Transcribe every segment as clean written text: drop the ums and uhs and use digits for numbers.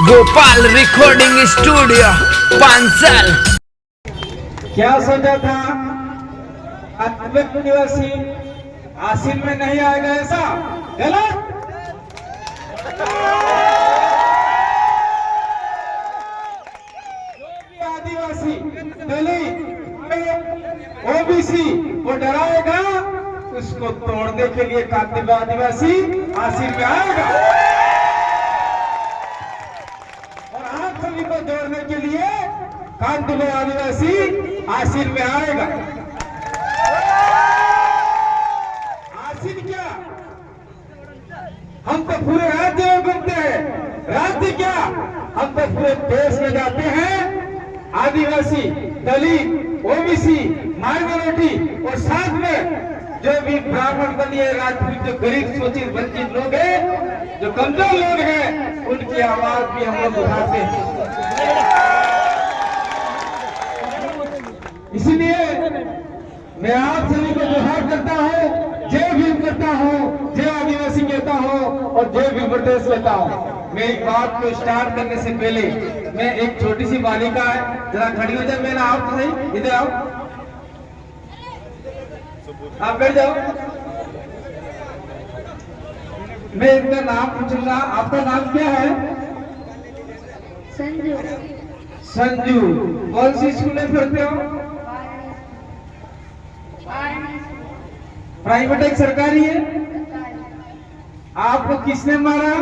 Gopal recording studio Panchal. क्या सोचा था निवासी आसिन में नहीं आएगा, ऐसा गलत। जो भी आदिवासी दलित ओबीसी वो डराएगा, उसको तोड़ने के लिए कातिब आदिवासी आसिन में आएगा और आप सभी को जोड़ने के लिए कातिब आदिवासी आसिन में आएगा। आसिन क्या, हम तो पूरे राज्य में घूमते हैं, राज्य क्या हम तो पूरे देश में जाते हैं। आदिवासी दलित ओबीसी माइनॉरिटी और साथ में जो भी ब्राह्मण बनिए राजपूत जो गरीब शोषित वंचित लोग हैं, जो कमजोर लोग हैं, उनकी आवाज भी हम लोग उठाते हैं। इसलिए मैं आप सभी को जोहार करता हूँ, जय भीम करता हूँ, जय आदिवासी कहता हूँ और जय भीम प्रदेश लेता हूँ। मैं एक बात को स्टार्ट करने से पहले मैं एक छोटी सी बालिका है, जरा खड़ी हो जाए। मेरा आप तो सही, इधर आओ, आप बैठ जाओ। मैं इनका नाम पूछूंगा, आपका नाम क्या है? संजू। संजू। कौन सी स्कूल में पढ़ते हो? प्राइवेट एक सरकारी है? आपको किसने मारा?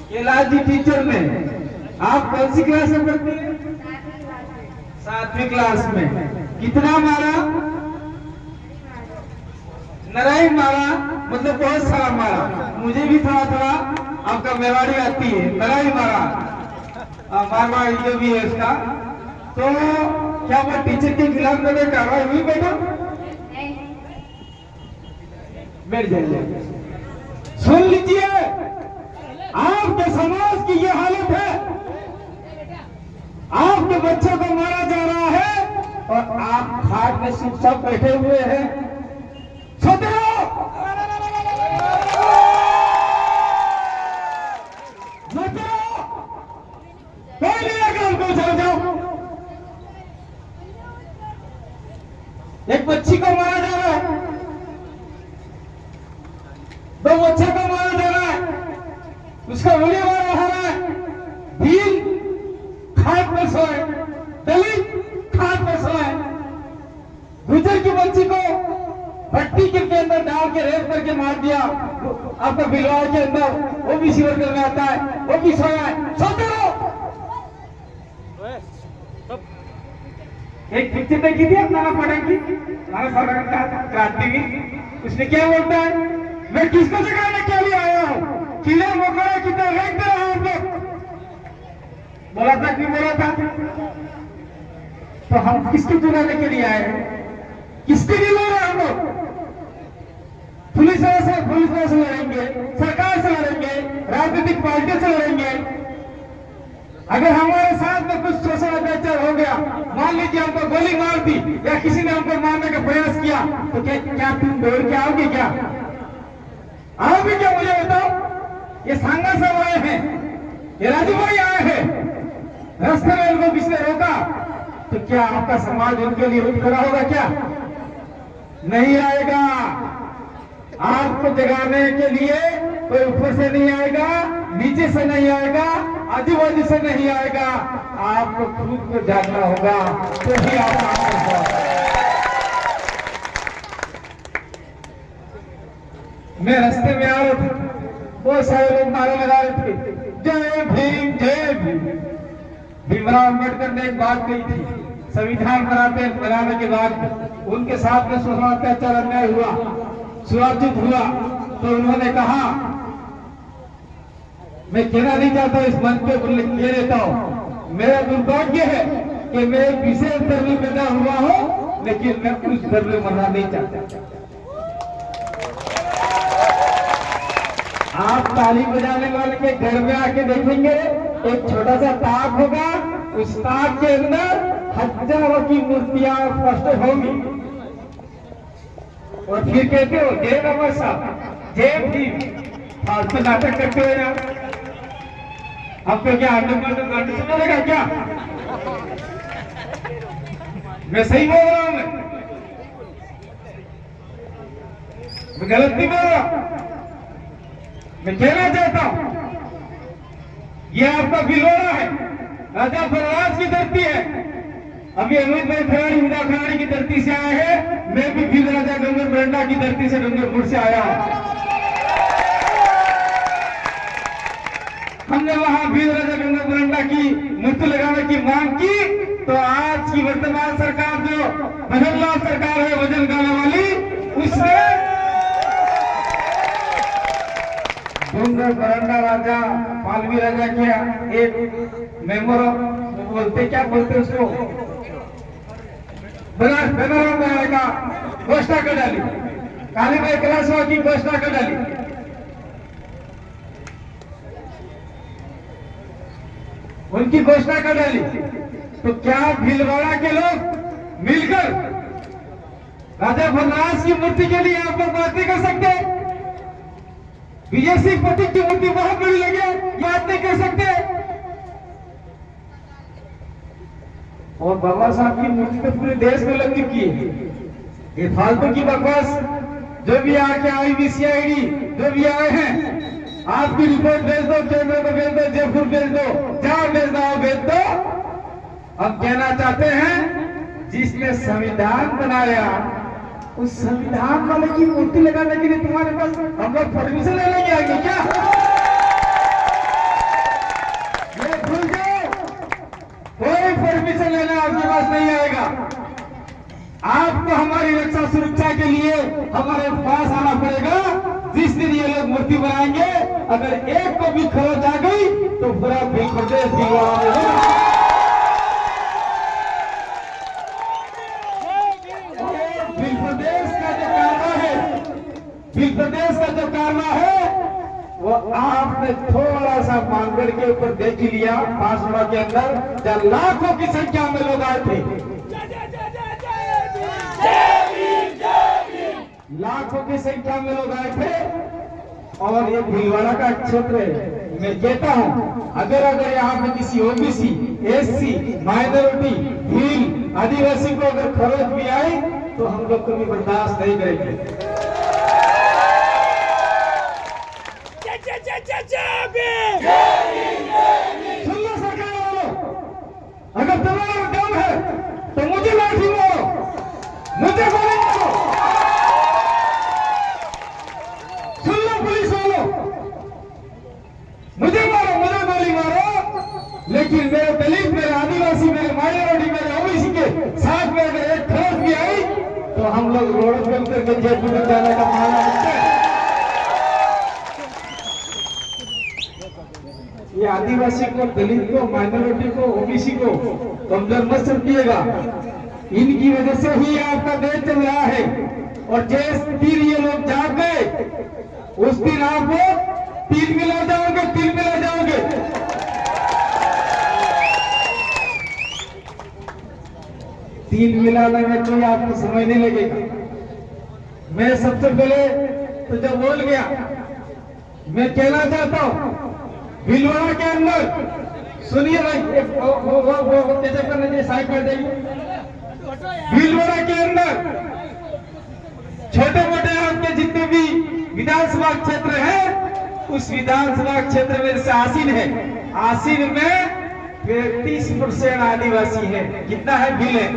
केलाजी टीचर ने। आप कौन सी क्लास में पढ़ती हैं? 7वीं क्लास में। कितना मारा? नराई मारा, मतलब बहुत सारा मारा। मुझे भी थोड़ा थोड़ा आपका मेवाड़ी आती है, नराई मारा, मारवाड़ी जो भी है उसका। तो क्या वो टीचर के खिलाफ मैंने कार्रवाई हुई बेटा? बैठ जाइए। सुन लीजिए, आपके समाज की ये हालत है, आपके बच्चों को मारा जा रहा है और आप खाट में चुपचाप बैठे हुए हैं। सोते हो हमको चले जाओ। एक बच्ची को मारा जा रहा है, 2 बच्चे को मारा जा रहा है, उसका वीडियो वायरल हो रहा है। भील खाट पर सोए, दलित खाट पर सोए, गुजर की बच्ची को भट्टी के अंदर डाल के रेप करके मार दिया। आपका भिलवाड़ के अंदर ओबीसी वर्ग में आता है, वो भी सोया है। सोते रहो। एक पिक्चर देखी थी नाना पड़ेगी, क्रांतिवीर, उसने क्या बोलता है, मैं किसको जगाने के लिए आया हूँ? कीड़े मकोड़े कितना रेख दे रहा हूँ लोग। बोला था कि बोला था? तो हम किसको जगाने के लिए आए हैं? किसके लिए लड़ रहे हैं हम लोग? पुलिस से लड़ेंगे, सरकार से लड़ेंगे, राजनीतिक पार्टियों से लड़ेंगे। अगर हमारे साथ में कुछ शोषण अत्याचार हो गया, मान लीजिए हमको गोली मार दी या किसी ने हमको मारने का प्रयास किया, तो क्या तुम दौड़ के आओगे? क्या आओगे? क्या मुझे बताओ। ये सांगा साहब आए हैं, ये राजू भाई आए हैं, रास्ते में उनको किसने रोका, तो क्या आपका समाज उनके लिए उठ खड़ा होगा? क्या नहीं आएगा। आपको जगाने के लिए कोई ऊपर से नहीं आएगा, नीचे से नहीं आएगा, आजू बाजू से नहीं आएगा। आपको खुद को जागना होगा, तो ही आप काम कर पाओगे। मैं रास्ते में आ रहा था, बहुत सारे लोग नारे लगा रहे थे, जय भीम जय भीम। भीमराव अम्बेडकर ने एक बात कही थी, संविधान बनाने के बाद उनके साथ में शोषण अत्याचार अन्याय हुआ, सुराज्यत हुआ, तो उन्होंने कहा, मैं कहना नहीं चाहता इस मंच पे कह देता हूं, मेरा दुर्भाग्य है कि मैं एक विशेष धर्म में पैदा हुआ हूं, लेकिन मैं उस धर्म में मरना नहीं चाहता। आप ताली बजाने वाले के घर में आके देखेंगे, एक छोटा सा ताक होगा, उस ताक के अंदर हजारों की मूर्तियां स्पष्ट होंगी और फिर कहते हो जय नमः साहब, जय भीम। फालतू नाटक करते हो यार। आपको क्या अंडर समझेगा क्या? मैं सही बोल रहा हूं, मैं गलत नहीं बोल रहा। मैं कहना चाहता हूं ये आपका भिलवाड़ा है, राजा फरराज की धरती है। अभी अमित भाई खिलाड़ी उदा खिलाड़ी की धरती से आए हैं, मैं भी भील राजा डूंगर बरंडा की धरती से डूंगरपुर से आया हूं। हमने वहां भील राजा डूंगर बरंडा की मूर्ति लगाने की मांग की, तो आज की वर्तमान सरकार जो भजनलाल सरकार है वजन गाने वाली, उसने डूंगर बरंडा राजा पालवी राजा के एक मेमोरो बोलते क्या बोलते उसको बनाएगा घोषणा कर डाली, कालीबाई कलासवा की घोषणा कर डाली। उनकी घोषणा कर डाली, तो क्या भीलवाड़ा के लोग मिलकर राजा फरराज की मूर्ति के लिए आप लोग बात नहीं कर सकते? विजय सिंह पथिक की मूर्ति बहुत बड़ी लगे, बात नहीं कर सकते? और बाबा साहब की मूर्ति तो पूरे देश में लग चुकी है। ये फालतू की बकवास जो भी आके IBCID जो भी आए हैं, आपकी रिपोर्ट भेज दो, केंद्र को भेज दो, जयपुर भेज दो, जहां भेजना हो भेज दो। हम कहना चाहते हैं जिसने संविधान बनाया उस संविधान वाले की मूर्ति लगाने के लिए तुम्हारे पास हम लोग परमिशन लेने आएंगे क्या? ये भूल जाओ, कोई परमिशन लेना आपके पास नहीं आएगा। आपको हमारी रक्षा सुरक्षा के लिए हमारे पास आना पड़ेगा। जिस दिन ये लोग मूर्ति बनाएंगे, अगर एक को भी खरोच आ गई तो पूरा भील प्रदेश भीलवाड़ा में होगा। भील प्रदेश का जो कारवा है, भील प्रदेश का जो कारवा है, वो आपने थोड़ा सा मानगढ़ के ऊपर देख ही लिया। बांसवाड़ा के अंदर जब लाखों की संख्या में लोग आए थे, लाखों की संख्या में लोग आए थे। और ये भीलवाड़ा का क्षेत्र है। मैं कहता हूं अगर यहाँ पे किसी OBC, SC, माइनॉरिटी, भील, आदिवासी को अगर खरोच भी आई तो हम लोग कभी बर्दाश्त नहीं करेंगे। सुन लो सरकार वालों, अगर तुम्हारा दम है तो मुझे लाठी मारो, मुझे गोली मारो। सुन लो पुलिस वालों, मुझे मारो, मुझे गोली मारो, लेकिन मेरे दलित, मेरे आदिवासी, मेरे माइनॉरिटी, मेरे OBC के साथ में अगर एक खरोच भी आई तो हम लोग रोड बंद करके जयपुर में जाने का माना रखते हैं। ये आदिवासी को, दलित को, माइनॉरिटी को, OBC को कमजोर मत समझिएगा। इनकी वजह से ही आपका देश चल रहा है। और जिस दिन ये लोग जाग गए उस दिन आप तिल मिला जाओगे, तिल मिला जाओगे। तिल मिलाने में कोई आपको समय नहीं लगेगा। मैं सबसे पहले तो जब बोल गया, मैं कहना चाहता हूं भीलवाड़ा के अंदर, सुनिए भाई, कैसे करना चाहिए, साइड कर देंगे। भीलवाड़ा के अंदर छोटे मोटे आपके जितने भी विधानसभा क्षेत्र है, उस विधानसभा क्षेत्र में से आसीन है, आसीन में 35% आदिवासी है। कितना है? भील है।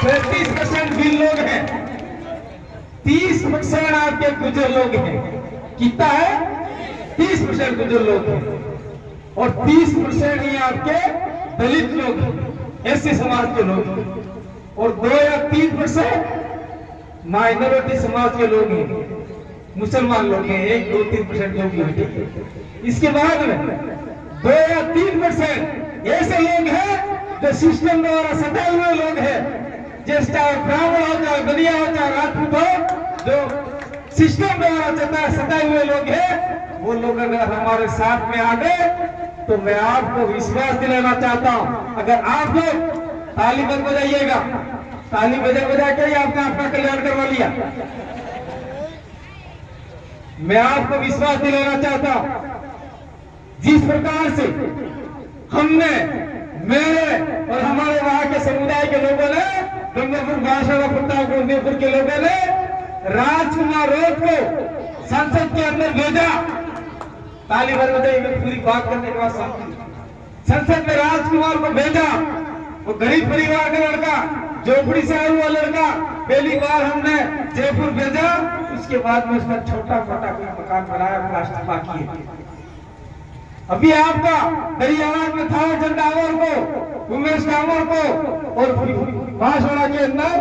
35% भील लोग हैं, 30% आपके गुर्जर लोग हैं। कितना है? 30% गुर्जर लोग हैं। और 30% ही आपके दलित लोग हैं, SC समाज के लोग, और 2 या 3% माइनॉरिटी समाज के लोग हैं, मुसलमान लोग हैं। 1, 2, 3% लोग हैं। इसके बाद में 2 या 3% ऐसे लोग हैं जो सिस्टम द्वारा सताए हुए लोग हैं, जिस चाहे ब्राह्मण हो, चाहे बनिया हो, चाहे राजपूत हो, जो सिस्टम द्वारा सताए हुए लोग हैं। वो लोग अगर हमारे साथ में आ गए तो मैं आपको विश्वास दिलाना चाहता हूं, अगर आप लोग ताली बंद बजाइएगा, ताली बजा के ही आपने अपना कल्याण करवा लिया। मैं आपको विश्वास दिलाना चाहता हूं, जिस प्रकार से हमने, मेरे और हमारे वहां के समुदाय के लोगों ने, डूंगरपुर बांसवाड़ा प्रताप डूंगरपुर के लोगों ने राजकुमार रोड को संसद के अंदर भेजा। ताली भर बजाई, मैं पूरी बात करने के बाद संसद में राजकुमार को भेजा। वो गरीब परिवार का लड़का, झोपड़ी से आया हुआ लड़का, पहली बार हमने जयपुर भेजा। उसके बाद में उसका छोटा मोटा कोई मकान बनाया, प्लास्टर बाकी है। अभी आपका हरियाणा में था झंडावर को, उमेश डामोर को, और बांसवाड़ा के अंदर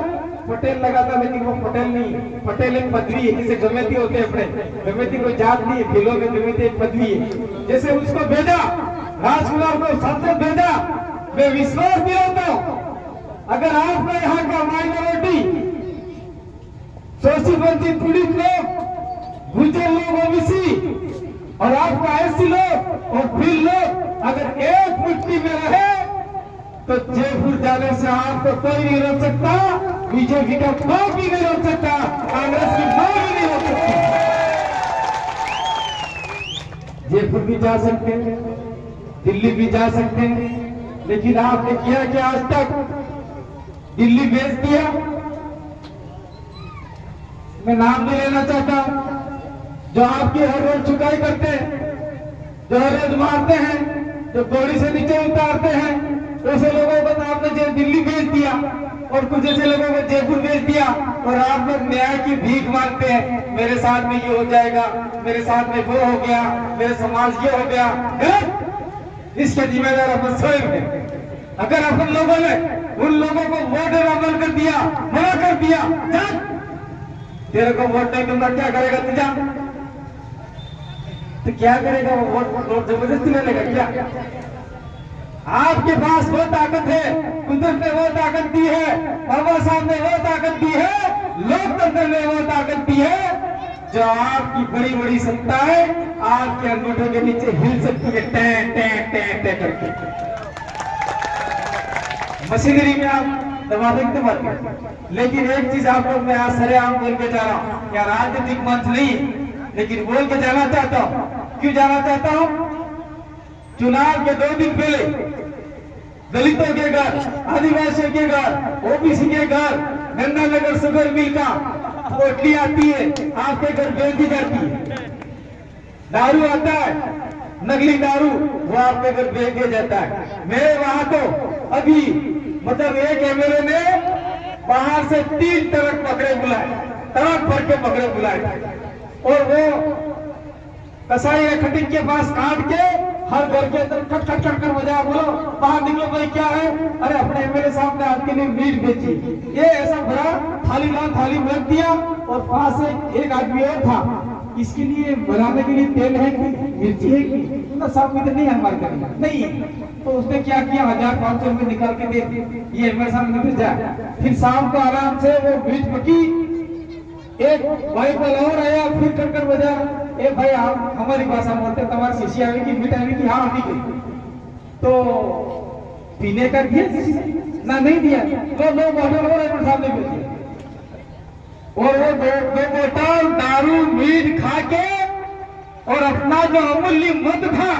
पटेल लगा था, लेकिन वो पटेल नहीं, पटेल एक पदवी है, जैसे गमेती होते हैं अपने, गमेती कोई जात नहीं है, फिलो में गमेती एक पदवी है। जैसे उसको भेजा, राजकुमार को संसद भेजा। मैं विश्वास दिलाता हूं, अगर आपका यहाँ का माइनॉरिटी, शोषित वंचित पीड़ित लोग, गुर्जर लोग, ओबीसी, और आपका एससी लोग और फिर लोग अगर एक मिट्टी में रहे तो जयपुर जाने से आपको कोई नहीं रोक सकता। बीजेपी का कोई भी नहीं रोक सकता, कांग्रेस की कोई भी नहीं रोक सकती। जयपुर भी जा सकते हैं, दिल्ली भी जा सकते हैं, लेकिन आपने किया क्या आज तक? दिल्ली भेज दिया। मैं नाम नहीं लेना चाहता, जो आपकी हर रोज चुकाई करते हैं, जो हर रोज मारते हैं, जो गोली से नीचे उतारते हैं, ऐसे लोगों को तो आपने दिल्ली भेज दिया, और कुछ ऐसे लोगों को जयपुर भेज दिया, और आप लोग न्याय की भीख मांगते हैं। मेरे साथ में ये हो जाएगा, मेरे साथ में वो हो गया, मेरे समाज ये हो गया। इसके जिम्मेदार अपन स्वयं हैं। अगर अपन लोगों ने उन लोगों को वोट अमल कर दिया, मना कर दिया, तेरे को वोट नहीं दूंगा, क्या करेगा तुझा? तो क्या करेगा वो? वोट जबरदस्ती ले लेगा क्या? आपके पास वो ताकत है, कुदरत ने वो ताकत दी है, बाबा साहब ने वो ताकत दी है, लोकतंत्र ने वो ताकत दी है, जो आपकी बड़ी बड़ी सत्ताएं आपके अंगूठे के नीचे हिल सकती है, टे टे टे टे करके। मशीनरी में आप दबा देते बात। लेकिन एक चीज आप लोग मैं आज सरेआम बोल के जा रहा हूँ, क्या राजनीतिक मंच नहीं, लेकिन बोल के जाना चाहता हूँ। क्यों जाना चाहता हूँ? चुनाव के 2 दिन पहले दलितों के घर, आदिवासियों के घर, ओबीसी के घर, गंगा नगर शुगर मिल का पोटली आती है, आपके घर भेज दी जाती है। दारू आता है, नकली दारू, वो आपके घर भेज दिया जाता है। मेरे वहां तो अभी मतलब एक एमएलए ने बाहर से 3 ट्रक पकड़े बुलाए, ट्रक भर के पकड़े बुलाए, और वो कसाई खटिक के पास काट के हर घर के अंदर खट खट खट कर बजा, बोलो बाहर निकलो भाई, क्या है? अरे अपने एमएलए साहब ने आपके लिए मीट बेची। ये ऐसा बड़ा थाली में रख दिया, और पास से एक आदमी और था, इसके लिए बनाने के लिए तेल है कि मिर्ची है कि? तो साहब इधर नहीं, हमारे घर नहीं। तो उसने क्या किया, 1500 रुपए निकाल के दे दिए, ये एमएलए साहब निकल जाए। फिर शाम को आराम से वो मीट पकी, एक भाई वाला और आया, फिर कर बजा, ए भाई आप हमारी भाषा में बोलते, तुम्हारी शीशी आएगी, मीठ आएगी? हाँ आनी गई। तो पीने का दिया ना, नहीं दिया, तो 2 बोतल और एक सामने में दिया, और वो 2 बोतल दारू मीठ खा के, और अपना जो अमूल्य मत था,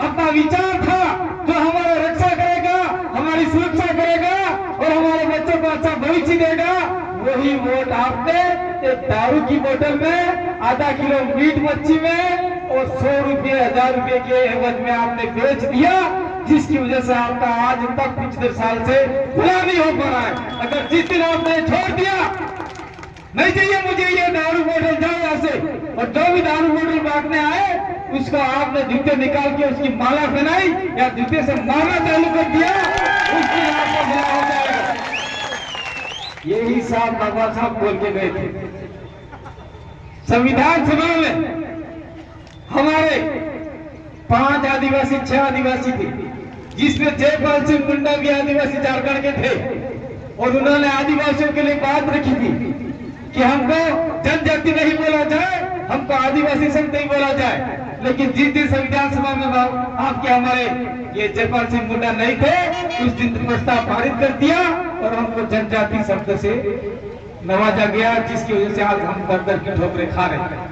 अपना विचार था, जो हमारा रक्षा करेगा, हमारी सुरक्षा करेगा, और हमारे बच्चों को अच्छा भविष्य देगा, वही वोट आपने एक दारू की बोतल में, आधा किलो मीट मच्छी में, और 100 रुपये 1000 रुपये के एवज में आपने बेच दिया, जिसकी वजह से आपका आज तक पिछले साल से पूरा नहीं हो पा रहा है। अगर जिस दिन आपने छोड़ दिया, नहीं चाहिए मुझे ये दारू बोतल, जाओ यहाँ से, और जो भी दारू बोतल बांटने आए उसको आपने जूते निकाल के उसकी माला पहनाई या जूते से मारना चालू कर दिया, उसकी आपको मिला हो जाएगा। यही साहब बाबा साहब बोल के गए थे। संविधान सभा में हमारे 5 आदिवासी 6 आदिवासी थे, जिसमें जयपाल सिंह मुंडा भी आदिवासी झारखंड के थे, और उन्होंने आदिवासियों के लिए बात रखी थी कि हमको जनजाति नहीं बोला जाए, हमको आदिवासी संघ नहीं बोला जाए। लेकिन जिस दिन संविधान सभा में आपके हमारे ये जयपाल सिंह मुंडा नहीं थे, उस दिन प्रस्ताव पारित कर दिया, और हमको जनजाति शब्द से नवाजा गया, जिसकी वजह से आज हम दर दर की ठोकरें खा रहे हैं।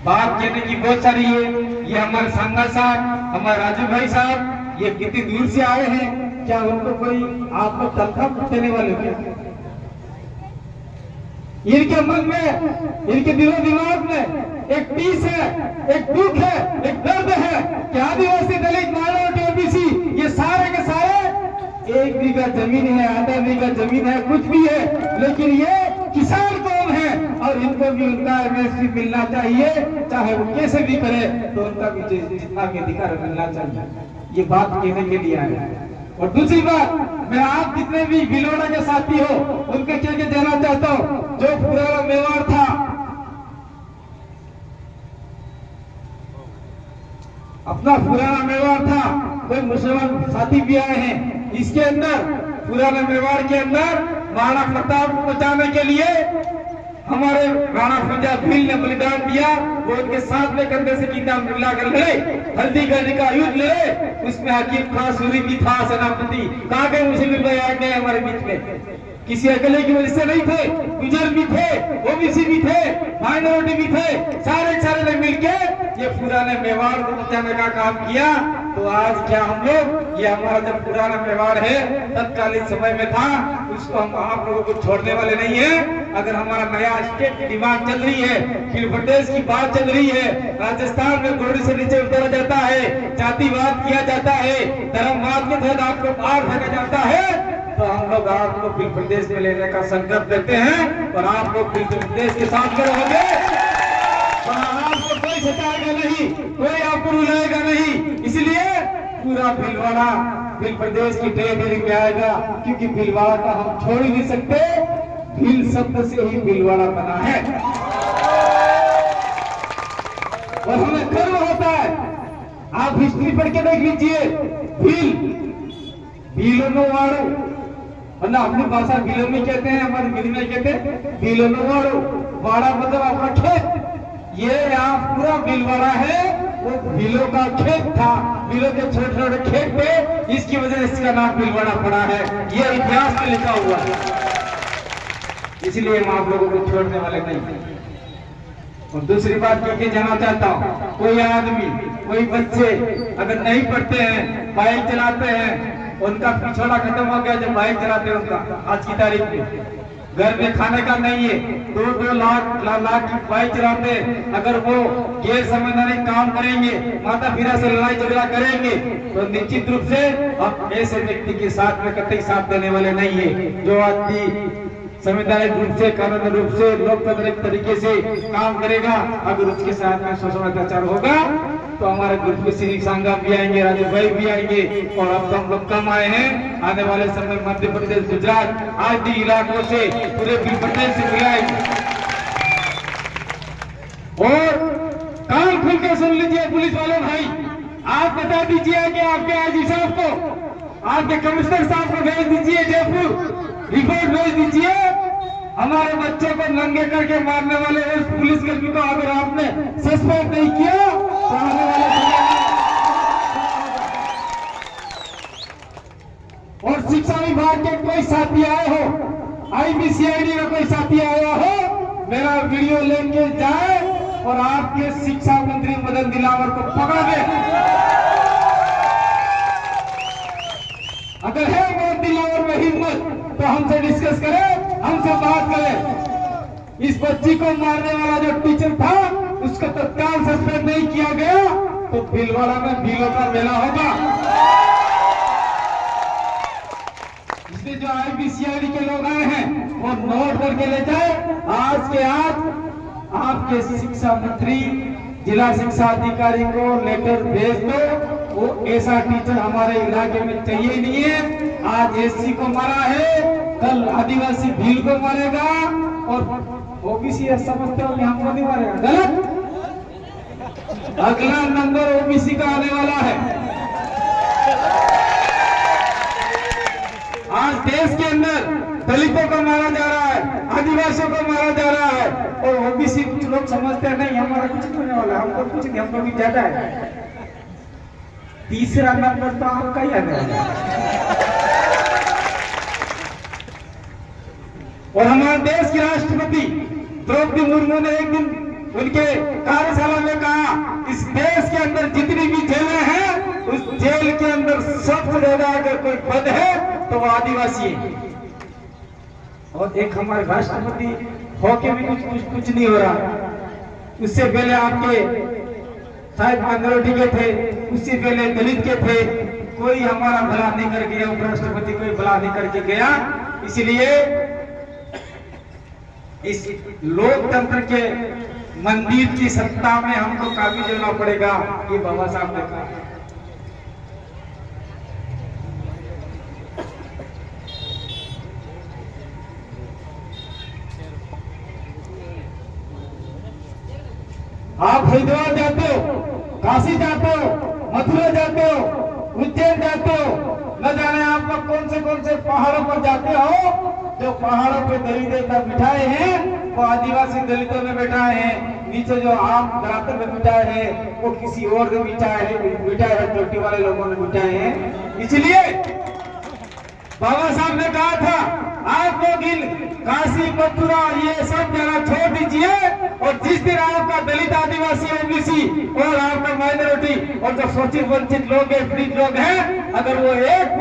बात कहने की बहुत सारी है। ये हमारे संगा साहब, हमारे राजू भाई साहब, ये कितनी दूर से आए हैं, क्या उनको कोई आप लोग तनख्वाह देने वाले हो क्या? इनके मन में, इनके दिलो दिमाग में एक टीस है, एक दुख है, एक दर्द है कि आदिवासी, दलित, माइनॉरिटी, ओबीसी ये सारे के सारे 1 बीघा जमीन है, आधा बीघा जमीन है, कुछ भी है, लेकिन ये किसान कौन है और इनको भी उनका एमएसपी मिलना चाहिए, चाहे वो कैसे भी करे तो उनका भी जितना भी अधिकार मिलना चाहिए। ये बात कहने के लिए आए हैं। और दूसरी बात, मैं आप जितने भी भिलोड़ा के साथी हो उनके कह के देना चाहता हूँ, जो पुराना मेवाड़ था, अपना पुराना मेवाड़ था, कोई मुसलमान साथी भी आए हैं, इसके अंदर पुराना मेवाड़ के अंदर महाराणा प्रताप को बचाने के लिए हमारे राणा प्रताप भील ने बलिदान दिया। वो उनके साथ में कंधे से कीता मिलाकर लड़े, हल्दी गढ़ी का युद्ध लड़े, उसमें हकीम खां सूरी भी था सेनापति। कहाँ गए मुस्लिम भाई आ गए हमारे बीच में, किसी अकेले की वजह से नहीं थे, गुजर भी थे, ओबीसी भी थे, माइनॉरिटी भी थे, सारे ने मिलके ये पुराने मेवाड़ को बचाने का काम किया। तो आज क्या हम लोग, ये हमारा जब पुराना मेवाड़ है तत्कालीन समय में था, उसको हम आप लोगों को छोड़ने वाले नहीं है। अगर हमारा नया स्टेट की डिमांड चल रही है, फिर प्रदेश की बात चल रही है, राजस्थान में घोड़े से नीचे उतारा जाता है, जातिवाद किया जाता है, धर्मवाद के तहत आपको बाहर फेंका जाता है, तो हम लोग आपको फिर प्रदेश में लेने का संकल्प लेते हैं और आप लोग फिर प्रदेश के साथ खड़े होंगे। आपको कोई सताएगा नहीं, कोई आपको रुलाएगा नहीं, इसलिए पूरा भीलवाड़ा भील प्रदेश की टेरिटरी में आएगा, क्योंकि भीलवाड़ा का हम छोड़ ही नहीं सकते। भील शब्द से ही भीलवाड़ा बना है और हमें गर्व होता है। आप हिस्ट्री पढ़ के देख लीजिए, भीलोनोवाड़ो, वरना अपनी भाषा भीलो में कहते हैं, हमारे भील में कहते हैं भीलोनोवाड़ो, वाड़ा मतलब आपका खेत। ये यहाँ पूरा भीलवाड़ा है, वो भीलों का खेत था, भीलों के छोटे छोटे खेत थे, इसकी वजह से इसका नाम भीलवाड़ा पड़ा है, ये इतिहास में लिखा हुआ है। इसलिए हम आप लोगों को छोड़ने वाले नहीं। और दूसरी बात क्योंकि जाना चाहता हूँ, कोई आदमी, कोई बच्चे अगर नहीं पढ़ते हैं, बाइक चलाते हैं, उनका पिछड़ा खत्म हो गया जब बाइक चलाते हैं उनका, आज की तारीख में घर में खाने का नहीं है, 2-2 लाख की बाइक चलाते, अगर वो गैर संवैधानिक काम करेंगे, माता पिता से लड़ाई झगड़ा करेंगे, तो निश्चित रूप से हम ऐसे व्यक्ति के साथ में कतई साथ देने वाले नहीं है। जो आदमी संवैधानिक रूप से, कानूनी रूप से, लोकतांत्रिक तरीके से काम करेगा, अगर उसके साथ में शोषण अत्याचार होगा तो हमारे ग्रुप के श्री सांगा भी आएंगे, राजू भाई भी आएंगे, और अब तो हम लोग कम आए हैं, आने वाले समय मध्य प्रदेश, गुजरात आदि इलाकों से, पूरे प्रदेश से बुलाएंगे। और कान खुल के सुन लीजिए पुलिस वाले भाई, आप बता दीजिए कि आपके आईजी साहब को, आपके कमिश्नर साहब को भेज दीजिए जयपुर, रिपोर्ट भेज दीजिए। हमारे बच्चों को नंगे करके मारने वाले उस पुलिसकर्मी को अगर आपने सस्पेंड नहीं किया तो आने वाले और शिक्षा विभाग के कोई साथी आए हो, आईबीसीआईडी का कोई साथी आया हो, मेरा वीडियो लेके जाए और आपके शिक्षा मंत्री मदन दिलावर को पकड़ दे। अगर है मदन दिलावर में हिम्मत तो हमसे डिस्कस करें, हमसे बात करें। इस बच्ची को मारने वाला जो टीचर था उसको तत्काल सस्पेंड नहीं किया गया तो भीलवाड़ा में भीलों का मेला होगा। इसलिए जो आईबीसीआईडी के लोग आए हैं वो नोट करके ले जाए, आज के आज आपके शिक्षा मंत्री, जिला शिक्षा अधिकारी को लेटर भेज दो, वो ऐसा टीचर हमारे इलाके में चाहिए ही नहीं है। आज एससी को मारा है, कल आदिवासी भील को मारेगा और ओबीसी समझते हो कि हमको नहीं मारेगा, गलत। अगला नंबर ओबीसी का आने वाला है। आज देश के अंदर दलितों को मारा जा रहा है, आदिवासियों को मारा जा रहा है, और ओबीसी कुछ लोग समझते नहीं हमारा कुछ नहीं होने वाला, हमको कुछ नहीं, हमको भी ज्यादा है। तीसरा नंबर तो आपका ही आने वाला है। और हमारे देश की राष्ट्रपति द्रौपदी मुर्मू ने एक दिन उनके कार्यशाला में कहा, इस देश के अंदर जितनी भी जेलें हैं, उस जेल के अंदर सबसे ज्यादा अगर कोई पद है तो वो आदिवासी है। और एक हमारे राष्ट्रपति होके भी कुछ नहीं हो रहा। उससे पहले आपके शायद माइनॉरिटी के थे, उससे पहले दलित के थे, कोई हमारा भला नहीं कर गया, उपराष्ट्रपति कोई भला नहीं करके गया। इसलिए इस लोकतंत्र के मंदिर की सत्ता में हमको काफी देना पड़ेगा, ये बाबा साहब ने कहा। आप हरिद्वार जाते हो, काशी जाते हो, मथुरा जाते हो, उज्जैन जाते हो, न जाने आप लोग कौन से पहाड़ों पर जाते हो। जो पहाड़ों पे दलित देवता बिठाए हैं वो आदिवासी दलितों ने बिठाए हैं, नीचे जो आम धरातल में बिठाए हैं वो किसी और ने बिठाए हैं, चोटी वाले लोगों ने बिठाए हैं। इसलिए बाबा साहब ने कहा था, आप लोग इन काशी मथुरा ये सब जगह छोड़ दीजिए, और जिस दिन आपका दलित आदिवासी ओबीसी और आपका माइनॉरिटी और जो शोषित वंचित लोग हैं, पीड़ित लोग हैं, अगर वो एक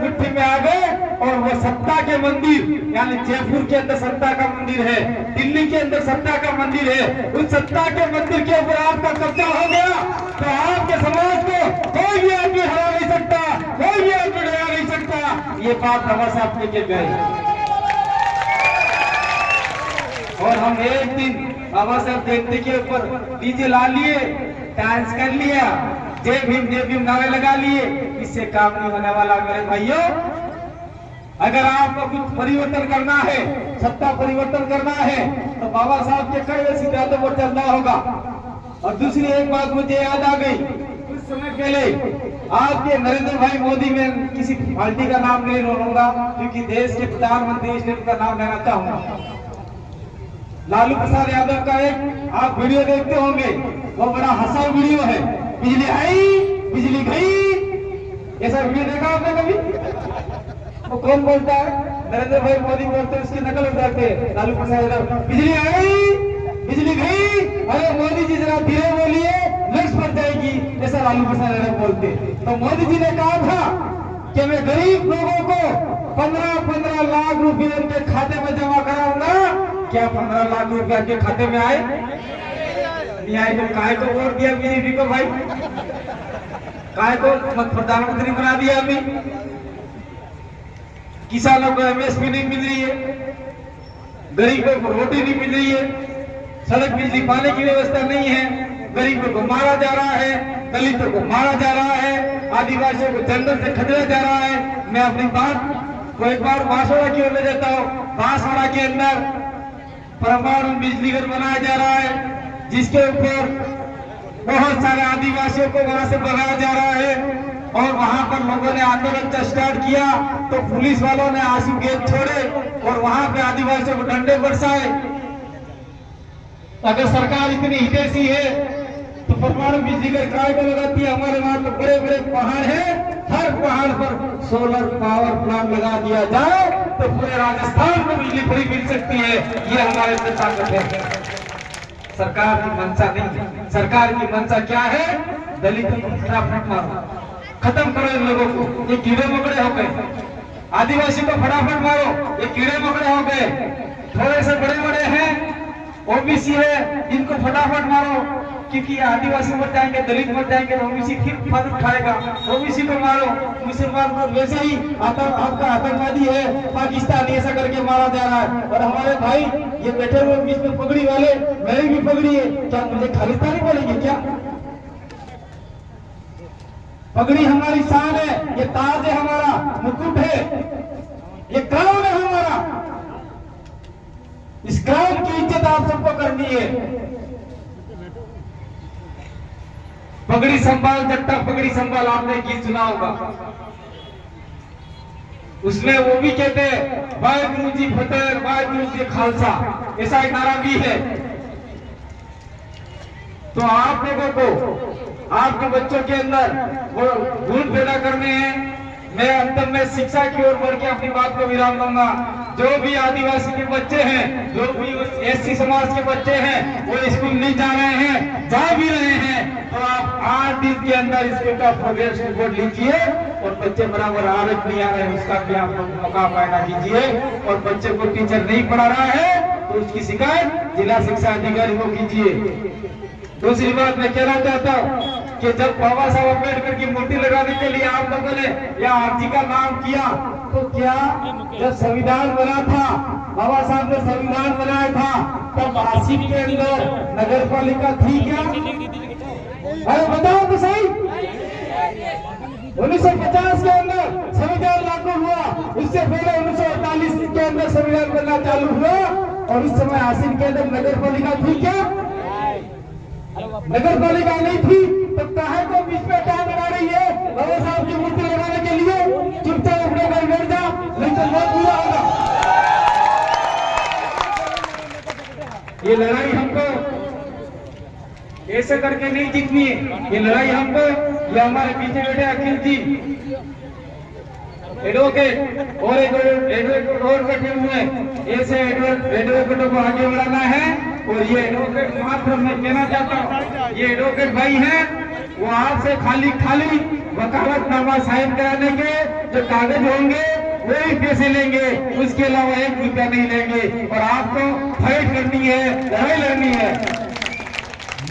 मुट्ठी में आ गए और वो सत्ता के मंदिर, यानी जयपुर के अंदर सत्ता का मंदिर है, दिल्ली के अंदर सत्ता का मंदिर है, उस सत्ता के मंदिर के ऊपर आपका कब्जा हो गया तो आपके समाज को कोई भी आदमी हरा नहीं सकता, कोई भी आदमी डरा नहीं सकता। ये बात बाबा साहब लेके गए। और हम एक दिन बाबा साहब जयंती के ऊपर डीजे ला लिए, डांस कर लिया, जय भीम नारे लगा लिए। इससे काम नहीं होने वाला मेरे भाइयों। अगर आपको कुछ परिवर्तन करना है, सत्ता परिवर्तन करना है, तो बाबा साहब के कई सिद्धांतों पर चलना होगा। और दूसरी एक बात मुझे याद आ गई, कुछ समय पहले आपके नरेंद्र भाई मोदी, में किसी पार्टी का नाम नहीं लूंगा क्योंकि देश के प्रधानमंत्री इसलिए उनका नाम लेना चाहूंगा, लालू प्रसाद यादव का एक आप वीडियो देखते होंगे, वो बड़ा हंसाऊ वीडियो है, बिजली आई बिजली गई, ऐसा वीडियो देखा आपने कभी? वो कौन बोलता है? नरेंद्र भाई मोदी बोलते हैं, उसकी नकल उतारते हैं लालू प्रसाद यादव, बिजली आई बिजली गई, अरे मोदी जी जरा धीरे बोलिए लक्ष्य पर जाएगी, ऐसा लालू प्रसाद यादव बोलते। तो मोदी जी ने कहा था कि मैं गरीब लोगों को 15-15 लाख रुपए उनके खाते में जमा कराऊंगा। क्या 15 लाख रुपया के खाते में आए? नहीं आए। तो काय को वोट दिया बीजेपी को भाई? काय को प्रधानमंत्री बना दिया अभी? किसानों को एमएसपी नहीं मिल रही है, गरीबों को रोटी नहीं मिल रही है, सड़क बिजली पानी की व्यवस्था नहीं है, गरीबों को मारा जा रहा है, दलितों को मारा जा रहा है, आदिवासियों को जंगल से खदेड़ा जा रहा है। मैं अपनी बात को एक बार बांसवाड़ा की ओर ले जाता हूँ। बांसवाड़ा के अंदर परमाणु बिजली घर बनाया जा रहा है, जिसके ऊपर बहुत सारे आदिवासियों को वहां से भगाया जा रहा है। और वहां पर लोगों ने आंदोलन स्टार्ट किया तो पुलिस वालों ने आंसू गैस छोड़े और वहां पे आदिवासियों को डंडे बरसाए। अगर सरकार इतनी हितैषी है तो परमाणु बिजली घर काय को लगाती है? हमारे वहां तो बड़े बड़े पहाड़ हैं, हर पहाड़ पर सोलर पावर प्लांट लगा दिया जाए तो पूरे राजस्थान को बिजली फ्री मिल सकती है। ये हमारे अंदर ताकत है। सरकार की मंशा नहीं, सरकार की मंशा क्या है? दलितों को फटाफट मारो, खत्म करो इन लोगों को, ये कीड़े मकोड़े हो गए। आदिवासी को फटाफट मारो, ये कीड़े मकोड़े हो गए। थोड़े से बड़े बड़े हैं, ओबीसी है, इनको फटाफट मारो, क्योंकि आदिवासी मर जाएंगे, दलित मर जाएंगे तो ओबीसी फिर फर्ज उठाएगा। ओबीसी को मारो, मुसलमान को वैसे ही आपका आतंकवादी है, पाकिस्तानी ऐसा करके मारा जा रहा है। और हमारे भाई ये बैठे हुए बीच में पगड़ी वाले, मेरी भी पगड़ी है, क्या मुझे खालिस्तानी बोलेंगे क्या? पगड़ी हमारी शान है, ये ताज है हमारा, मुकुट है, ये क्राउन है हमारा। इस क्राउन की इज्जत आप सबको करनी है। पगड़ी संभाल जट्टा पगड़ी संभाल, आपने गीत सुना होगा, उसमें वो भी कहते हैं वाहेगुरु जी फतेह वाहेगुरु जी खालसा, ऐसा एक नारा भी है। तो आप लोगों को आपके बच्चों के अंदर वो गुण पैदा करने हैं। मैं अंत में शिक्षा की ओर बढ़ के अपनी बात को विराम दूंगा। जो भी आदिवासी के बच्चे हैं, जो भी एससी समाज के बच्चे हैं, वो स्कूल नहीं जा रहे हैं, जा भी रहे हैं, तो आप 8 दिन के अंदर स्कूल का प्रोग्रेस रिपोर्ट लीजिए और बच्चे बराबर आ रहे नहीं आ रहे हैं उसका भी आप मौका पैदा कीजिए। और बच्चे को टीचर नहीं पढ़ा रहा है तो उसकी शिकायत जिला शिक्षा अधिकारी को कीजिए। दूसरी बात मैं कहना चाहता हूँ कि जब बाबा साहब अम्बेडकर की मूर्ति लगाने के लिए आप लोगों ने या आरती का नाम किया, तो क्या जब संविधान बना था, बाबा साहब ने संविधान बनाया था, तब आसिफ के अंदर नगर पालिका थी क्या? अरे बताओ तो सही। 1950 के अंदर संविधान लागू हुआ, इससे पहले 1948 के अंदर संविधान बनना चालू हुआ, और उस समय आसिफ के अंदर नगर पालिका थी क्या? नगर पालिका नहीं थी, तो काहे को बीच में टाइम लगा रही है बाबा साहब की मूर्ति लगाने के लिए? चुपचाप अपने घर बैठ जा, नहीं तो बहुत बुरा होगा। ये लड़ाई हमको ऐसे करके नहीं जीतनी है, ये लड़ाई हमको, ये हमारे पीछे बैठे अखिल जी एडवोकेट और एडवोकेट और बैठे हुए हैं, ऐसे एडवोकेटों को आगे बढ़ाना है। और ये एडवोकेट मात्र मैं कहना चाहता हूँ, ये एडवोकेट भाई हैं, वो आपसे खाली वकालतनामा साइन कराने के जो कागज होंगे वही पैसे लेंगे, उसके अलावा 1 रुपया नहीं लेंगे। और आपको फाइट करनी है, लड़ाई लड़नी है।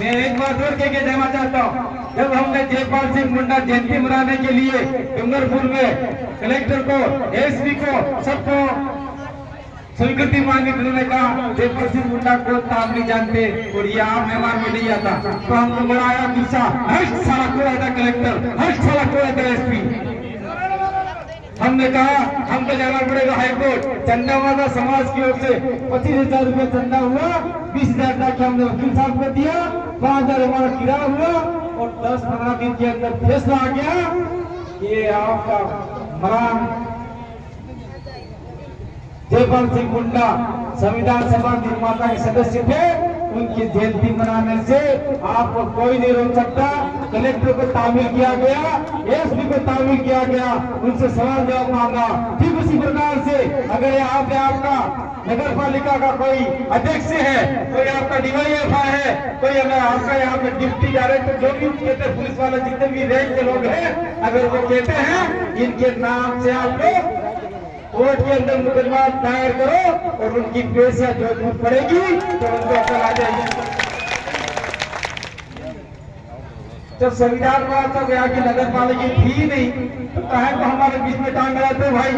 मैं एक बात और कह के जाना चाहता हूँ, जब हमने जयपाल सिंह मुंडा जयंती मनाने के लिए डूंगरपुर में कलेक्टर को, एसपी को, सबको स्वीकृति मांगी, उन्होंने कहा जयपाल सिंह मुंडा को आप नहीं जानते और ये आम मेहमान में नहीं आता, तो हमको बड़ा आया गुस्सा, हर साला को आता कलेक्टर, हर साला को आता एसपी। हमने कहा हमको जाना पड़ेगा हाईकोर्ट। चंदा माता समाज की ओर से 25,000 रुपया चंदा हुआ, 20,000 तक हमने वकील साहब को दिया, 5,000 हमारा किराया हुआ, और 10-15 दिन के अंदर फैसला आ गया। ये आपका मरान जयपाल सिंह मुंडा संविधान सभा निर्माता के सदस्य थे, उनकी जयंती मनाने से आपको कोई नहीं रोक सकता। कलेक्टर को तामील किया गया, एसपी को तामील किया गया, उनसे सवाल जवाब मांगा। ठीक उसी प्रकार से अगर यहाँ पे आपका नगर पालिका का कोई अध्यक्ष है, कोई आपका डीवाईएफआई है, कोई अगर आपका यहाँ पे डिप्टी डायरेक्टर, जो भी कहते हैं पुलिस वाले, जितने भी रैंक के लोग हैं, अगर वो कहते हैं इनके नाम से आप लोग कोर्ट के अंदर मुकदमा दायर करो और उनकी पेशिया जो पड़ेगी तो उनको अकल आ जाएगी। जब संविधान बना तब यहाँ की नगर पालिका थी नहीं, तो कहे तो हमारे बीच में टांग लगाते हो भाई।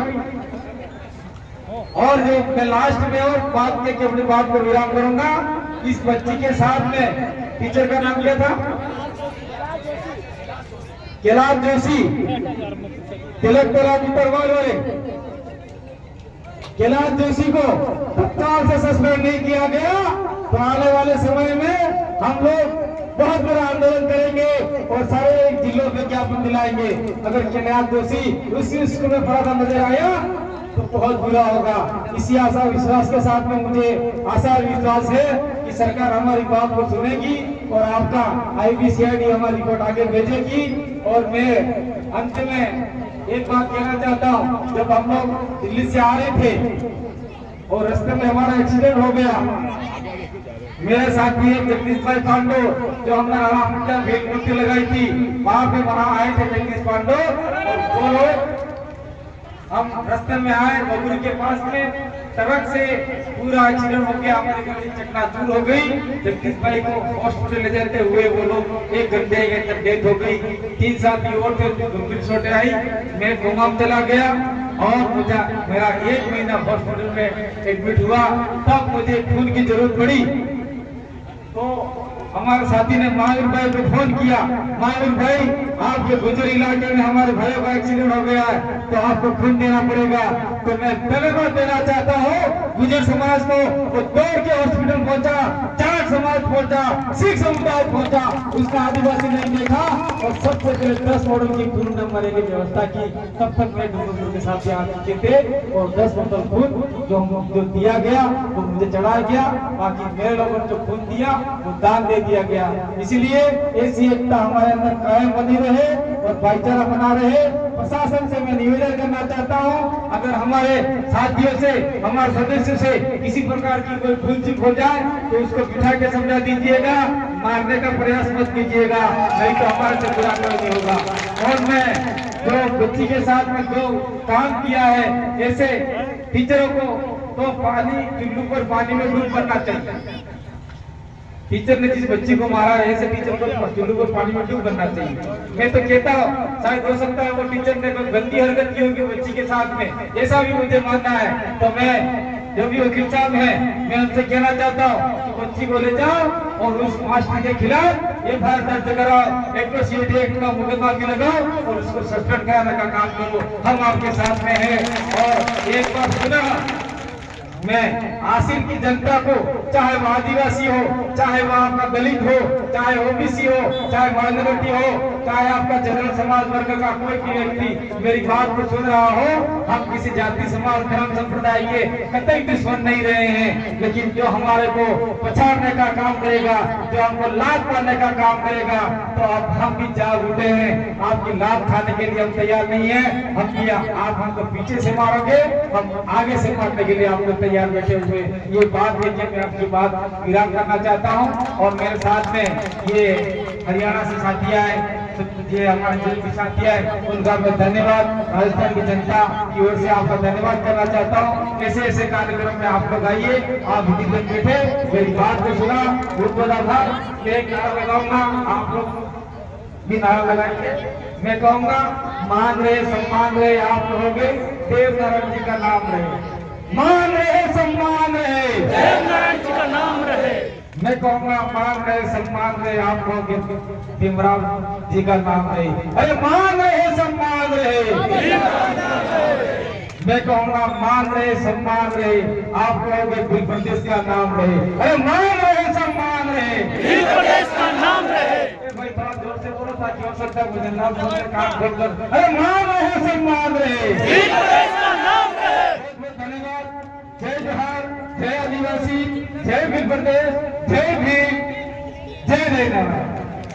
और जो मैं लास्ट में और बात के अपनी बात को विराम करूंगा, इस बच्ची के साथ में टीचर का नाम क्या था? कैलाश जोशी, तिलक वाले कैलाश जोशी को तत्काल से सस्पेंड नहीं किया गया, तो आने वाले समय में हम लोग बहुत बड़ा आंदोलन करेंगे और सारे जिलों में ज्ञापन दिलाएंगे। अगर कैलाश जोशी उसी स्कूल में पढ़ा था नजर आया तो बहुत बुरा होगा। इसी आशा विश्वास के साथ में मुझे आशा विश्वास है कि सरकार हमारी बात को सुनेगी और आपका IBCID हमारी रिपोर्ट आगे भेजेगी। और मैं अंत में एक बात कहना चाहता हूँ, जब हम लोग दिल्ली से आ रहे थे और रास्ते में हमारा एक्सीडेंट हो गया, मेरे साथी जगदीश भाई पांडो, जो हमने रामचंद्र भेद मूर्ति लगाई थी, वहां पे वहां आए थे जगदीश पांडो, और वो लोग हम रास्ते में आए बबुरी के पास में, ट्रक से पूरा एक्सीडेंट हो गया, हमारी गाड़ी चकनाचूर हो गई। जगदीश भाई को हॉस्पिटल ले जाते हुए वो लोग 1 घंटे तक डेथ हो गई। 3 साथी और थे, गंभीर चोटें आई। मैं गोमाम चला गया और मुझे मेरा 1 महीना हॉस्पिटल में एडमिट हुआ। तब मुझे खून की जरूरत पड़ी, तो हमारे साथी ने महावीर भाई को फोन किया, महावीर भाई आपके गुजर इलाके में हमारे भाइयों का एक्सीडेंट हो गया है, तो आपको खून देना पड़ेगा। तो मैं धन्यवाद देना चाहता हूँ गुजर समाज को। वो दौड़ के हॉस्पिटल पहुंचा, जाट समाज पहुंचा, सिख समुदाय पहुंचा, उसका आदिवासी नहीं देखा और सबसे पहले 10 मॉडल की खून न मरे की व्यवस्था की। तब तक मैं डूंगरपुर के साथ यहाँ पहुंचे थे और 10 बोतल खून जो दिया गया वो मुझे चढ़ाया गया। बाकी मेरे लोगों ने जो खून दिया वो दान दे दिया गया। इसलिए ऐसी एकता हमारे अंदर कायम बनी रहे और भाईचारा बना रहे। प्रशासन से मैं निवेदन करना चाहता हूँ, अगर हमारे साथियों से, हमारे सदस्यों से किसी प्रकार की कोई भूल चूक हो जाए तो उसको बिठा के समझा दीजिएगा, मारने का प्रयास मत कीजिएगा, नहीं तो हमारे से बुरा कोई नहीं होगा। और मैं जो बच्ची के साथ में जो काम किया है, जैसे टीचरों को तो पानी चुल्लू पर पानी में डूब करना चाहिए। टीचर ने जिस बच्ची को मारा है, ऐसे टीचर को चुल्लू पर पानी में डूब करना चाहिए। मैं तो कहता हूँ शायद हो सकता है वो टीचर ने कोई गंदी हरकत की होगी बच्ची के साथ में, ऐसा भी मुझे मानना है। तो मैं जो भी वकील साहब है, मैं उनसे कहना चाहता हूँ कि बच्ची को ले जाओ और उस मास्टर के खिलाफ एफआईआर दर्ज कराओ, एट्रोसिटी एक्ट का मुकदमा भी लगाओ और उसको सस्पेंड कराने का काम करो। हम आपके साथ में हैं। और एक बार पुनः मैं आसिम की जनता को, चाहे वो आदिवासी हो, चाहे वो आपका दलित हो, चाहे ओबीसी हो, चाहे माइनॉरिटी हो, चाहे आपका जनरल समाज वर्ग का कोई भी व्यक्ति मेरी बात को सुन रहा हो, हम किसी जाति समाज धर्म संप्रदाय के कतई दुश्मन नहीं रहे हैं, लेकिन जो हमारे को पछाड़ने का काम करेगा, जो हमको लात पाने का काम करेगा, तो अब हम भी जाग उठे हैं। आपकी लात खाने के लिए हम तैयार नहीं है। हम किया आप हमको पीछे से मारोगे, हम आगे से मारने के लिए आपको तैयार बैठे हुए। ये बात लेके मैं आपकी बात विराम करना चाहता हूं। और मेरे साथ में ये हरियाणा से साथी आए, ये हमारे जो भी साथी आए, उनका मैं धन्यवाद राजस्थान की जनता की ओर से आपका धन्यवाद करना चाहता हूँ। ऐसे ऐसे कार्यक्रम में आप लोग आइए, आप हिंदी में बैठे मेरी बात को सुना, बहुत बहुत आभार। मैं एक नारा लगाऊंगा, आप लोग भी नारा लगाएंगे। मैं कहूँगा मान रहे सम्मान रहे आप रहोगे, देवनारायण जी का नाम रहे। मान रहे सम्मान रहे, देवनारायण जी का नाम रहे। मैं कहूँगा मान रहे सम्मान रहे आप लोग, भीमराव जी का नाम रहे। अरे मान रहे सम्मान रहे, मैं कहूँगा मान रहे सम्मान रहे आप लोग, उत्तर प्रदेश का नाम रहे। अरे मान रहे सम्मान रहे, उत्तर प्रदेश का नाम रहे। भाई थोड़ा जोर से बोलो ताकि हो सकता है मुझे नाम सुनने कान खोलकर। अरे मान रहे सम्मान रहे, उत्तर प्रदेश का नाम रहे। बहुत बहुत धन्यवाद। जय जोहार, जय आदिवासी, जय भील प्रदेश, जय भीम, जय जय नारायण।